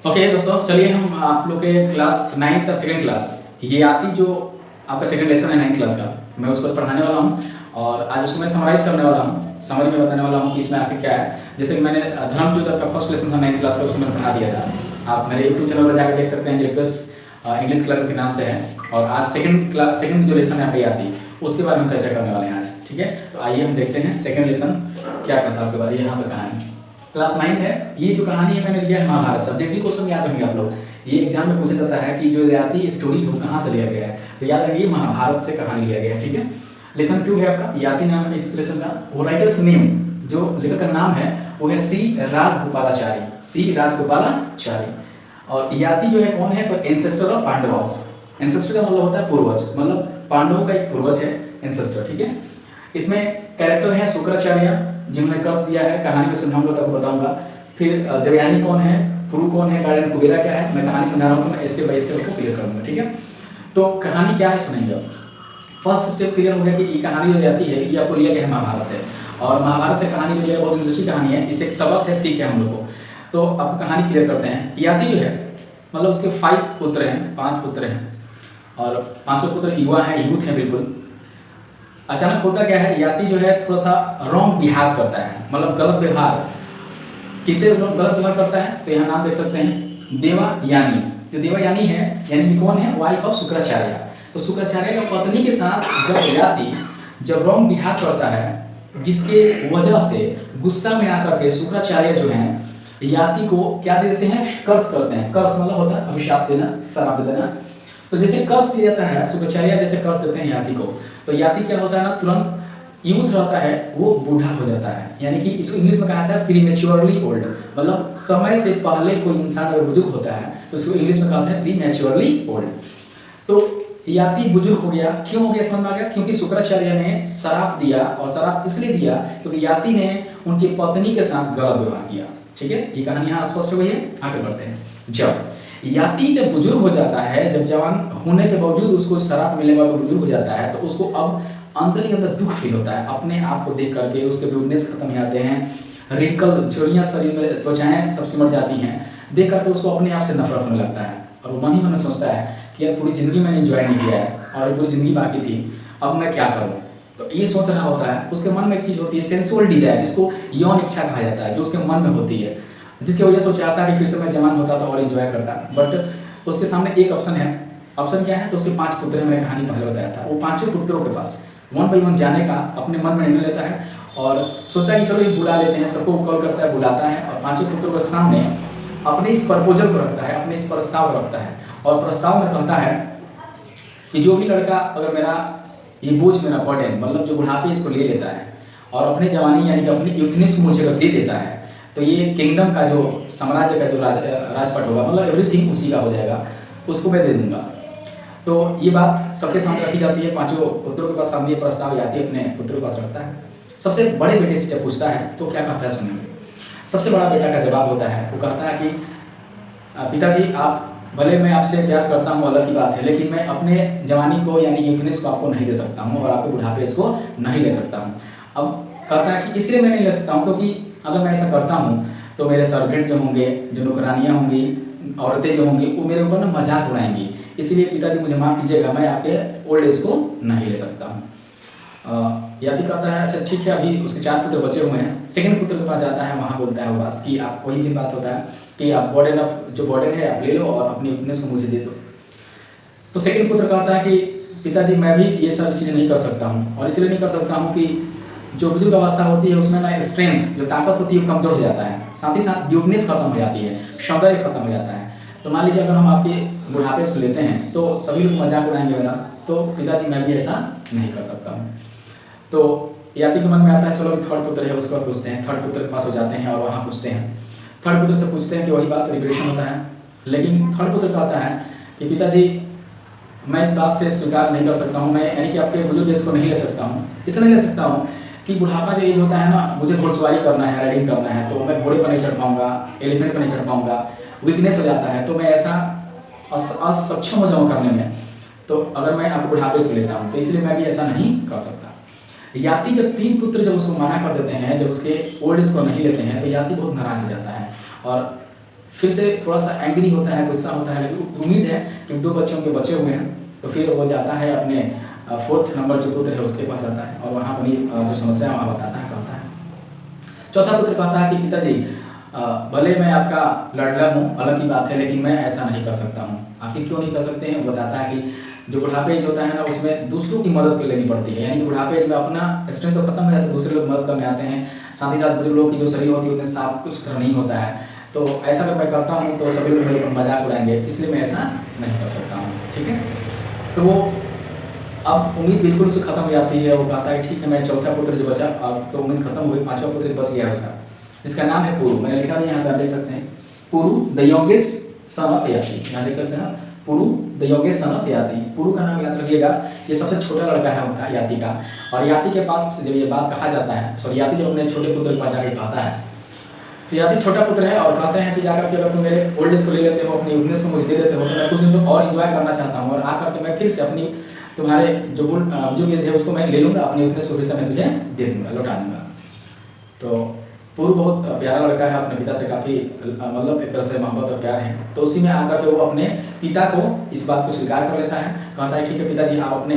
Okay दोस्तों, चलिए हम आप लोग के क्लास 9 का सेकंड क्लास ये आती जो आपका सेकंड लेसन है 9 क्लास का, मैं उसको पढ़ाने वाला हूँ और आज उसको मैं समराइज़ करने वाला हूँ, समरी में बताने वाला हूँ कि इसमें आखिर क्या है। जैसे कि मैंने धर्मयुद्ध का फर्स्ट लेसन था 9 क्लास का, उसको मैंने पढ़ा दिया था। आप मेरे यूट्यूब चैनल पर जाकर देख सकते हैं, जेपीएस इंग्लिश क्लास के नाम से है। और आज सेकंड जो लेसन है यहाँ आती उसके बारे में चर्चा करने वाले हैं आज, ठीक है। तो आइए हम देखते हैं सेकंड लेसन क्या करता है आपके बारे में। यहाँ पर कहानी क्लास 9 है। ये जो कहानी है मैंने लिया है महाभारत, सब्जेक्टिव क्वेश्चन याद रखेंगे आप लोग। ये एग्जाम में पूछा जाता है कि जो ययाति स्टोरी हो कहाँ से लिया गया है, तो याद रखिए महाभारत से कहानी लिया गया है, ठीक है। लेसन 2 है आपका, ययाति नाम है इस लेसन का। वो राइटर्स नेम, जो लेखक का नाम है वो है सी राजगोपालाचारी, सी राजगोपालाचारी। और ययाति जो है कौन है, तो एंसेस्टर ऑफ पांडवस। एंसेस्टर का मतलब होता है पूर्वज, मतलब पांडवों का एक पूर्वज है एंसेस्टर, ठीक है। इसमें कैरेक्टर है शुक्राचार्य जिन्होंने कष्ट दिया है, कहानी में समझाऊंगा तब बताऊंगा। फिर देवयानी कौन है, पुरु कौन है, गार्डन कुबेरा क्या है, मैं कहानी समझा रहा हूँ, तो मैं स्टेप बाय स्टेप को क्लियर करूंगा, ठीक है। तो कहानी क्या है सुनेंगे अब। फर्स्ट स्टेप क्लियर हो गया कि ये कहानी जो जाती है ये आपको लिया गया है महाभारत से, और महाभारत से कहानी जो है बहुत इंटरेस्टिंग कहानी है, इससे एक सबक है, सीख है हम लोग को। तो आपको कहानी क्लियर करते हैं। ययाति जो है मतलब उसके 5 पुत्र हैं, 5 पुत्र हैं, और 5 पुत्र युवा हैं, यूथ हैं बिल्कुल। अचानक होता क्या है, ययाति जो है थोड़ा सा रॉन्ग बिहेव करता है, मतलब गलत व्यवहार। किससे गलत व्यवहार करता है, तो यहाँ नाम देख सकते हैं देवयानी। जो देवयानी है यानी कौन है, वाइफ ऑफ शुक्राचार्य। तो शुक्राचार्य का पत्नी के साथ जब ययाति जब रॉन्ग बिहेव करता है, जिसके वजह से गुस्सा में आकर के शुक्राचार्य जो है ययाति को क्या दे देते हैं, कर्स करते हैं। कर्स मतलब होता है अभिशाप देना, श्राप देना। तो जैसे कर्स दिया जाता है, शुक्राचार्य जैसे कर्स देते हैं ययाति को, तो ययाति क्या होता है ना, तुरंत यूथ रहता है वो बूढ़ा हो जाता है। यानी कि इसको इंग्लिश में कहा जाता है प्रीमेच्योरली ओल्ड, मतलब समय से पहले कोई इंसान अगर बुजुर्ग होता है तो उसको इंग्लिश में कहते हैं प्रीमेच्योरली ओल्ड। तो ययाति बुजुर्ग हो गया, क्यों हो गया समझ में आ गया, क्योंकि शुक्राचार्य ने श्राप दिया, और श्राप इसलिए दिया क्योंकि ययाति ने उनकी पत्नी के साथ गलत व्यवहार किया, ठीक है। ये कहानी यहाँ स्पष्ट हो गई है, आगे बढ़ते हैं। जब ययाति जब बुजुर्ग हो जाता है, जब जवान होने के बावजूद उसको शराब मिलने के बाद बुजुर्ग हो जाता है, तो उसको अब अंदर ही अंदर दुख फील होता है अपने आप को देख करके। उसके ब्यूटनेस खत्म हो जाते हैं, रिंकल झुर्रियाँ शरीर में, त्वचाएं सब सिमट जाती हैं, देख करके उसको अपने आप से नफरत होने लगता है। और वो मन ही मन में सोचता है कि यार पूरी ज़िंदगी मैंने इंजॉय नहीं किया है और पूरी ज़िंदगी बाकी थी, अब मैं क्या करूँ। तो ये सोच रहा होता है। उसके मन में एक चीज़ होती है सेंसुअल डिजायर, जिसको यौन इच्छा कहा जाता है, जो उसके मन में होती है, जिसकी वजह से वो चाहता है कि फिर से मैं जवान होता तो और एंजॉय करता। बट उसके सामने एक ऑप्शन है। ऑप्शन क्या है, तो उसके 5 पुत्र हैं, मैंने कहानी पहले बताया था। वो 5 पुत्रों के पास 1 बाई 1 जाने का अपने मन में निर्णय लेता है और सोचता है कि चलो ये बुला लेते हैं, सबको कॉल करता है, बुलाता है और 5 पुत्रों के सामने अपने इस प्रपोजल को रखता है, अपने इस प्रस्ताव को रखता है। और प्रस्ताव में कहता है कि जो भी लड़का अगर मेरा ये बोझ, मेरा बर्डन, मतलब जो बुढ़ापे इसको ले लेता है और अपनी जवानी यानी कि अपनी यूथनेस को मुझे अगर दे देता है, तो ये किंगडम का जो साम्राज्य का जो राजपाट होगा, मतलब एवरीथिंग उसी का हो जाएगा, उसको मैं दे दूंगा। तो ये बात सबके सामने रखी जाती है। 5 पुत्रों के पास सामने ये प्रस्ताव ययाति अपने पुत्रों के पास रखता है। सबसे बड़े बेटे से जब पूछता है तो क्या कहता है सुनिए। सबसे बड़ा बेटा का जवाब होता है, वो कहता है कि पिताजी आप भले मैं आपसे प्यार करता हूँ, अलग की बात है, लेकिन मैं अपने जवानी को यानी यूथनेस को आपको नहीं दे सकता हूँ और आपके बुढ़ापे इसको नहीं ले सकता हूँ। अब कहता है कि इसलिए मैं नहीं ले सकता हूँ क्योंकि अगर मैं ऐसा करता हूँ तो मेरे सर्वेंट जो होंगे, जो नौकरानियाँ होंगी, औरतें जो होंगी, वो मेरे ऊपर ना मजाक उड़ाएंगी। इसलिए पिताजी मुझे माफ़ कीजिएगा, मैं आपके ओल्ड एज को नहीं ले सकता हूँ। यदि कहता है अच्छा ठीक है, अभी उसके 4 पुत्र बचे हुए हैं। सेकंड पुत्र के पास जाता है, वहाँ बोलता है वो बात कि आप कोई भी बात होता है कि आप बर्डन ऑफ जो बर्डन है आप ले लो और अपनी वीकनेस को मुझे दे दो। तो सेकंड पुत्र कहता है कि पिताजी मैं भी ये सब चीज़ें नहीं कर सकता हूँ, और इसलिए नहीं कर सकता हूँ कि जो बुजुर्ग अवस्था होती है उसमें ना स्ट्रेंथ, जो ताकत होती है वो कमजोर हो जाता है, साथ ही साथ ड्यूटनेस खत्म हो जाती है, सौंदर्य खत्म हो जाता है। तो मान लीजिए अगर हम आपके बुढ़ापे को लेते हैं तो सभी लोग मजाक उड़ाएंगे मेरा, तो पिताजी मैं भी ऐसा नहीं कर सकता हूँ। तो ययाति के मन में आता है चलो अभी 3rd पुत्र है उसको पूछते हैं। 3rd पुत्र के पास हो जाते हैं और वहाँ पूछते हैं। 3rd पुत्र से पूछते हैं कि वही बात रिपीटेशन होता है, लेकिन 3rd पुत्र कहता है कि पिताजी मैं इस बात से स्वीकार नहीं कर सकता हूँ, मैं यानी कि आपके बुजुर्ग एज को नहीं ले सकता हूँ। इसलिए नहीं ले सकता हूँ कि बुढ़ापा जो एज होता है ना, मुझे घुड़सवारी करना है, राइडिंग करना है, तो मैं घोड़े पर नहीं चढ़ पाऊँगा, एलिफेंट पर नहीं चढ़ पाऊँगा, वीकनेस हो जाता है, तो मैं ऐसा असक्षम हो जाऊँ करने में। तो अगर मैं आपको बुढ़ापे से लेता हूँ तो इसलिए मैं भी ऐसा नहीं कर सकता। ययाति जब 3 पुत्र जब उसको मना कर देते हैं, जब उसके ओल्ड एज को नहीं लेते हैं, तो ययाति बहुत नाराज हो जाता है और फिर से थोड़ा सा एंग्री होता है, गुस्सा होता है, लेकिन उम्मीद है कि 2 बच्चे उनके बचे हुए हैं। तो फिर वो जाता है अपने 4th नंबर जो पुत्र है उसके पास जाता है और वहाँ अपनी जो समस्या है वहाँ बताता है, कहता है। चौथा पुत्र कहता है कि पिताजी भले मैं आपका लड़का हूँ, अलग की बात है, लेकिन मैं ऐसा नहीं कर सकता हूँ। आखिर क्यों नहीं कर सकते हैं? वो बताता है कि जो बुढ़ापे एज होता है ना, उसमें दूसरों की मदद कर लेनी पड़ती है। यानी कि बुढ़ापे एज में अपना स्ट्रेंथ तो खत्म हो जाता है, दूसरे लोग मदद करने आते हैं। साथ ही साथ बुजुर्ग लोग की जो शरीर होती है उतने साफ कुछ नहीं होता है। तो ऐसा अगर मैं करता हूँ तो सभी लोग मेरे ऊपर मजाक उड़ाएंगे, इसलिए मैं ऐसा नहीं कर सकता हूँ। ठीक है, तो वो अब उम्मीद बिल्कुल उससे खत्म हो जाती है। वो कहता है ठीक है, मैं चौथा पुत्र जो बचा, अब तो उम्मीद खत्म हो गई, 5वां पुत्र बच गया उसका, जिसका नाम है पुरु। मैंने लिखा भी यहाँ पर, देख सकते हैं, पुरु द यंगेस्ट सन ऑफ याति। यहाँ देख सकते हैं ना, पुरु द यंगेस्ट सन ऑफ याति। पुरु का नाम याद रखिएगा, ये सबसे छोटा लड़का है उनका, याति का। और याति के पास जब ये बात कहा जाता है, सॉरी, याति जब अपने छोटे पुत्र के पास जाकर कहता है, तो याति छोटा पुत्र है और कहते हैं कि जाकर के अगर तुम मेरे ओल्ड एज को ले लेते हो, अपनी यूथनेस को मुझे दे देते हो, तो मैं कुछ दिन तो और इन्जॉय करना चाहता हूँ, और आकर के मैं फिर से अपनी तुम्हारे जो एज है उसको मैं ले लूँगा, अपनी यूथनेस को फिर से मैं तुझे दे दूँगा, लौटा दूँगा। तो पूर्व बहुत प्यारा लड़का है, अपने पिता से काफ़ी मतलब एक तरह से मोहब्बत और प्यार है। तो उसी में आकर के वो अपने पिता को इस बात को स्वीकार कर लेता है, कहता है ठीक है पिताजी, आप अपने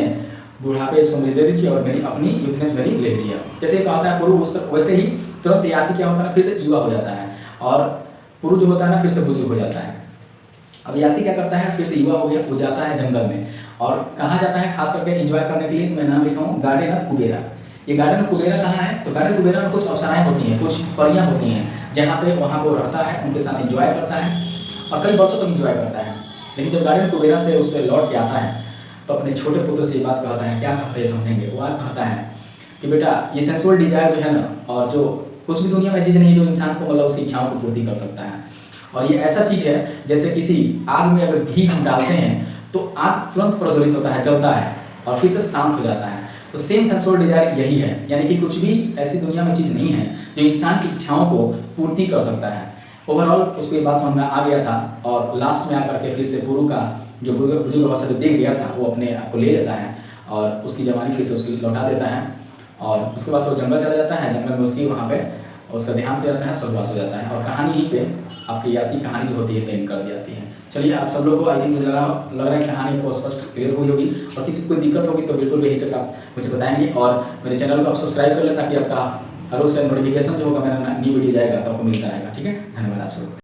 बुढ़ापे इसको मुझे दे दीजिए और मेरी अपनी यूथनेस मेरी ले लीजिए। जैसे ही कहता है पुरु, उस वैसे ही तुरंत याति क्या होता है ना, फिर से युवा हो जाता है, और पुरु जो होता है ना फिर से बुजुर्ग हो जाता है। अब याति क्या करता है, फिर से युवा हो गया, वो जाता है जंगल में। और कहाँ जाता है खास करके एंजॉय करने के लिए? मैं नाम लिखा हूँ गार्डन ऑफ कुबेरा। ये गार्डन ऑफ कुबेरा कहाँ है? तो गार्डन कुबेरा में कुछ अप्सराएं होती हैं, कुछ परियां होती हैं, जहाँ पे वहाँ को रहता है, उनके साथ एंजॉय करता है और कई वर्षों तक एंजॉय करता है। लेकिन जब गार्डन कुबेरा से उससे लौट के आता है तो अपने छोटे पुत्र से ये बात कहता है, क्या कहते हैं समझेंगे। वो कहता है कि बेटा, ये सेंसुअल डिजायर जो है ना, और जो कुछ भी दुनिया में चीज़ नहीं है जो इंसान को मतलब उसकी इच्छाओं को पूर्ति कर सकता है। और ये ऐसा चीज़ है जैसे किसी आग में अगर घी हम डालते हैं तो आग तुरंत प्रज्वलित होता है, जलता है और फिर से शांत हो जाता है। तो सेम सेंसुअल डिजायर यही है, यानी कि कुछ भी ऐसी दुनिया में चीज़ नहीं है जो इंसान की इच्छाओं को पूर्ति कर सकता है। ओवरऑल उसको ये बात समझ में आ गया था, और लास्ट में आकर के फिर से पुरु का जो बुजुर्ग अवस्था जो देख गया था वो अपने आप को ले लेता है और उसकी जवानी फिर से उसकी लौटा देता है। और उसके बाद वो जंगल चला जाता है, जंगल में उसकी वहाँ पे उसका देहांत हो जाता है, स्वर्गवास हो जाता है। और कहानी यहीं पे आपकी याति कहानी जो होती है एंड कर दी जाती है। चलिए, आप सब लोग को आई थिंक मुझे लग रहा है कहानी को स्पष्ट क्लियर हुई होगी, और किसी को कोई दिक्कत होगी तो बिल्कुल बेहिचक आप मुझे बताएंगे। और मेरे चैनल को आप सब्सक्राइब कर लें ताकि आपका हर रोज़ का नोटिफिकेशन जो होगा मेरा न्यू वीडियो जाएगा तो आपको मिलता रहेगा। ठीक है, धन्यवाद आप सबको।